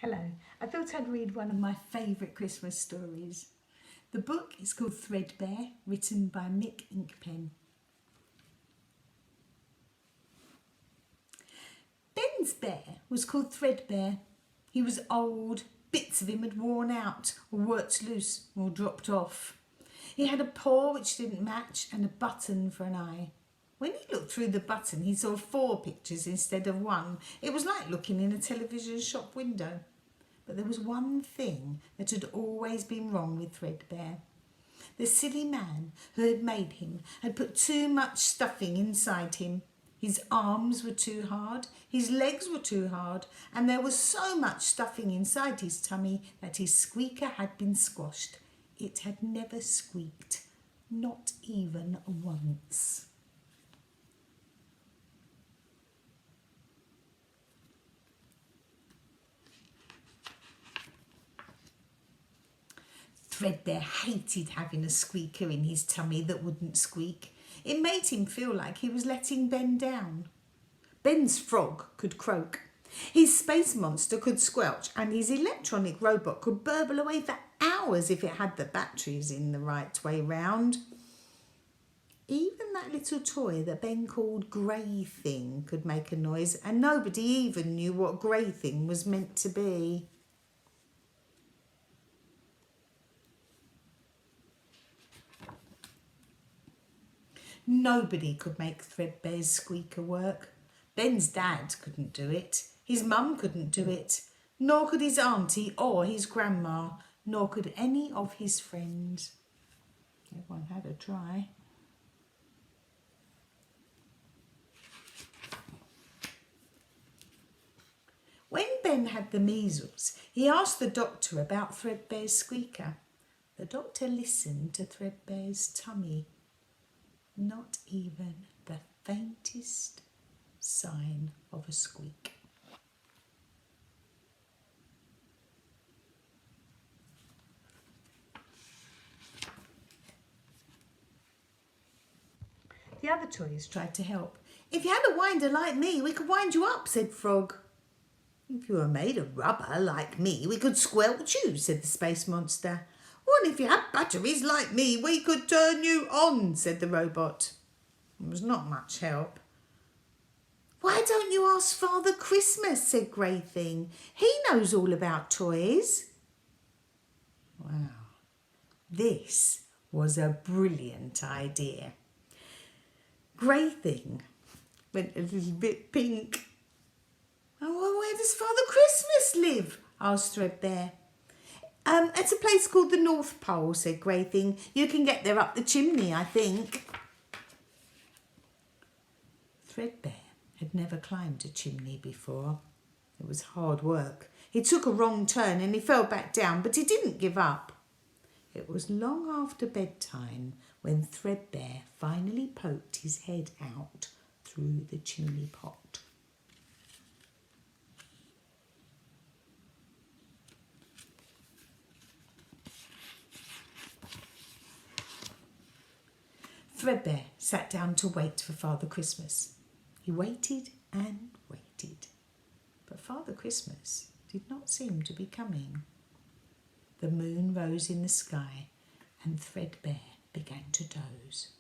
Hello, I thought I'd read one of my favourite Christmas stories. The book is called Threadbear, written by Mick Inkpen. Ben's bear was called Threadbear. He was old, bits of him had worn out, or worked loose, or dropped off. He had a paw which didn't match and a button for an eye. When he looked through the button, he saw 4 pictures instead of 1. It was like looking in a television shop window. But there was one thing that had always been wrong with Threadbear. The silly man who had made him had put too much stuffing inside him. His arms were too hard, his legs were too hard, and there was so much stuffing inside his tummy that his squeaker had been squashed. It had never squeaked, not even once. Threadbear hated having a squeaker in his tummy that wouldn't squeak. It made him feel like he was letting Ben down. Ben's frog could croak. His space monster could squelch, and his electronic robot could burble away for hours if it had the batteries in the right way round. Even that little toy that Ben called Grey Thing could make a noise, and nobody even knew what Grey Thing was meant to be. Nobody could make Threadbear's squeaker work. Ben's dad couldn't do it. His mum couldn't do it. Nor could his auntie or his grandma. Nor could any of his friends. Everyone had a try. When Ben had the measles, he asked the doctor about Threadbear's squeaker. The doctor listened to Threadbear's tummy. Not even the faintest sign of a squeak. The other toys tried to help. "If you had a winder like me, we could wind you up," said Frog. "If you were made of rubber like me, we could squelch you," said the space monster. "Well, if you had batteries like me, we could turn you on," said the robot. It was not much help. "Why don't you ask Father Christmas?" said Grey Thing. "He knows all about toys." Wow, this was a brilliant idea. Grey Thing went a little bit pink. "Oh, well, where does Father Christmas live?" asked Threadbear. "At a place called the North Pole," said Grey Thing. "You can get there up the chimney, I think." Threadbear had never climbed a chimney before. It was hard work. He took a wrong turn and he fell back down, but he didn't give up. It was long after bedtime when Threadbear finally poked his head out through the chimney pot. Threadbear sat down to wait for Father Christmas. He waited and waited, but Father Christmas did not seem to be coming. The moon rose in the sky and Threadbear began to doze.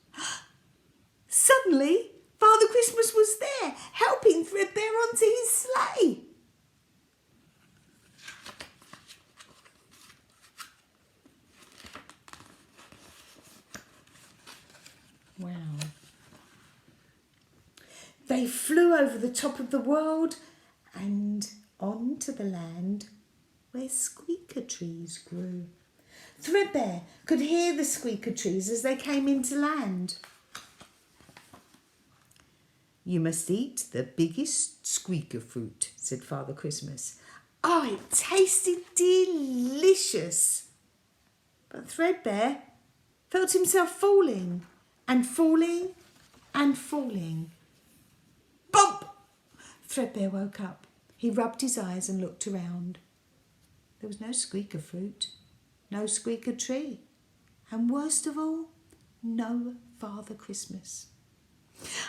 Suddenly, Father Christmas was there, helping Threadbear onto his sleigh. Wow. They flew over the top of the world and on to the land where squeaker trees grew. Threadbear could hear the squeaker trees as they came into land. "You must eat the biggest squeaker fruit," said Father Christmas. Oh, it tasted delicious. But Threadbear felt himself falling and falling and falling. Bump! Threadbear woke up. He rubbed his eyes and looked around. There was no squeaker fruit, no squeaker tree, and worst of all, no Father Christmas.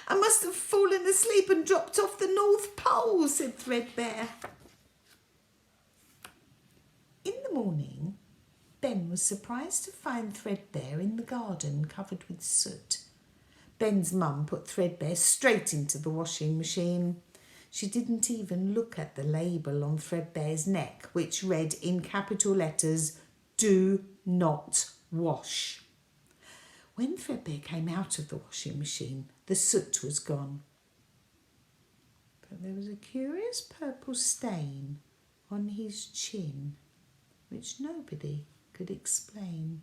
"I must have fallen asleep and dropped off the North Pole," said Threadbear. morning, Ben was surprised to find Threadbear in the garden covered with soot. Ben's mum put Threadbear straight into the washing machine. She didn't even look at the label on Threadbear's neck, which read in capital letters, "Do not wash." When Threadbear came out of the washing machine, the soot was gone. But there was a curious purple stain on his chin, which nobody could explain.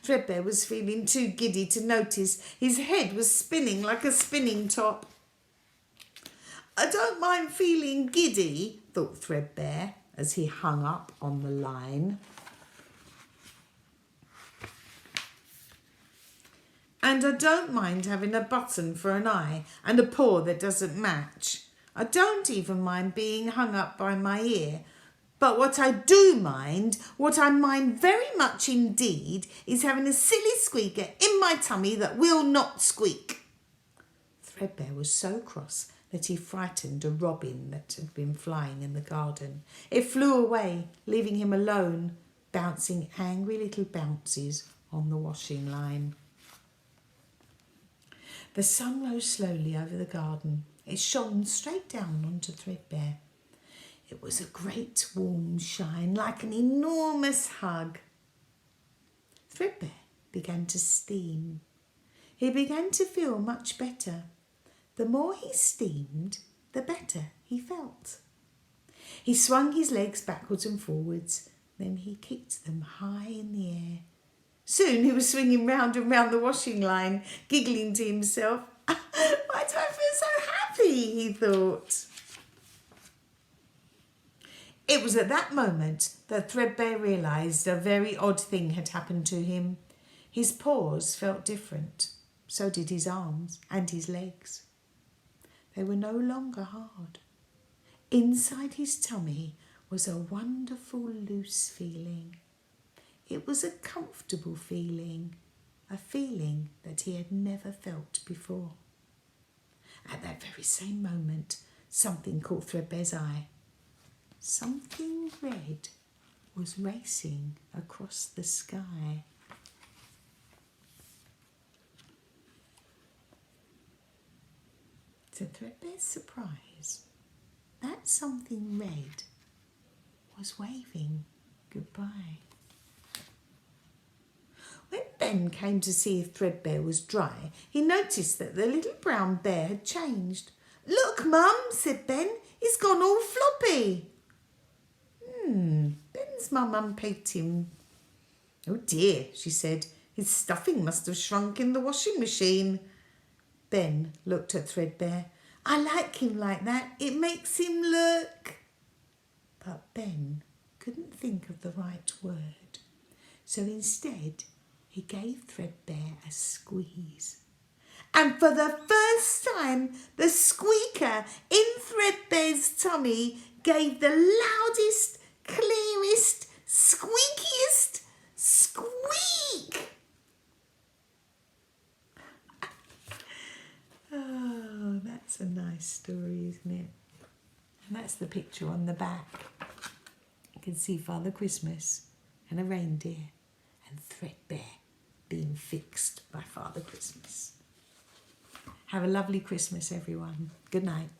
Threadbear was feeling too giddy to notice. His head was spinning like a spinning top. "I don't mind feeling giddy," thought Threadbear as he hung up on the line. "And I don't mind having a button for an eye and a paw that doesn't match. I don't even mind being hung up by my ear. But what I mind very much indeed, is having a silly squeaker in my tummy that will not squeak." Threadbear was so cross that he frightened a robin that had been flying in the garden. It flew away, leaving him alone, bouncing angry little bounces on the washing line. The sun rose slowly over the garden. It shone straight down onto Threadbear. It was a great warm shine, like an enormous hug. Threadbear began to steam. He began to feel much better. The more he steamed, the better he felt. He swung his legs backwards and forwards, then he kicked them high in the air. Soon he was swinging round and round the washing line, giggling to himself. "Why do I feel so happy?" he thought. It was at that moment that Threadbear realised a very odd thing had happened to him. His paws felt different. So did his arms and his legs. They were no longer hard. Inside his tummy was a wonderful loose feeling. It was a comfortable feeling, a feeling that he had never felt before. At that very same moment, something caught Threadbear's eye. Something red was racing across the sky. To Threadbear's surprise, that something red was waving goodbye. When Ben came to see if Threadbear was dry, he noticed that the little brown bear had changed. "Look, Mum," said Ben, "he's gone all floppy." Ben's mum unpicked him. "Oh dear," she said, "his stuffing must have shrunk in the washing machine." Ben looked at Threadbear. "I like him like that. It makes him look..." But Ben couldn't think of the right word. So instead, he gave Threadbear a squeeze. And for the first time, the squeaker in Threadbear's tummy gave the loudest, clearest, squeakiest squeak. Oh, that's a nice story, isn't it? And that's the picture on the back. You can see Father Christmas and a reindeer and Threadbear being fixed by Father Christmas. Have a lovely Christmas, everyone. Good night.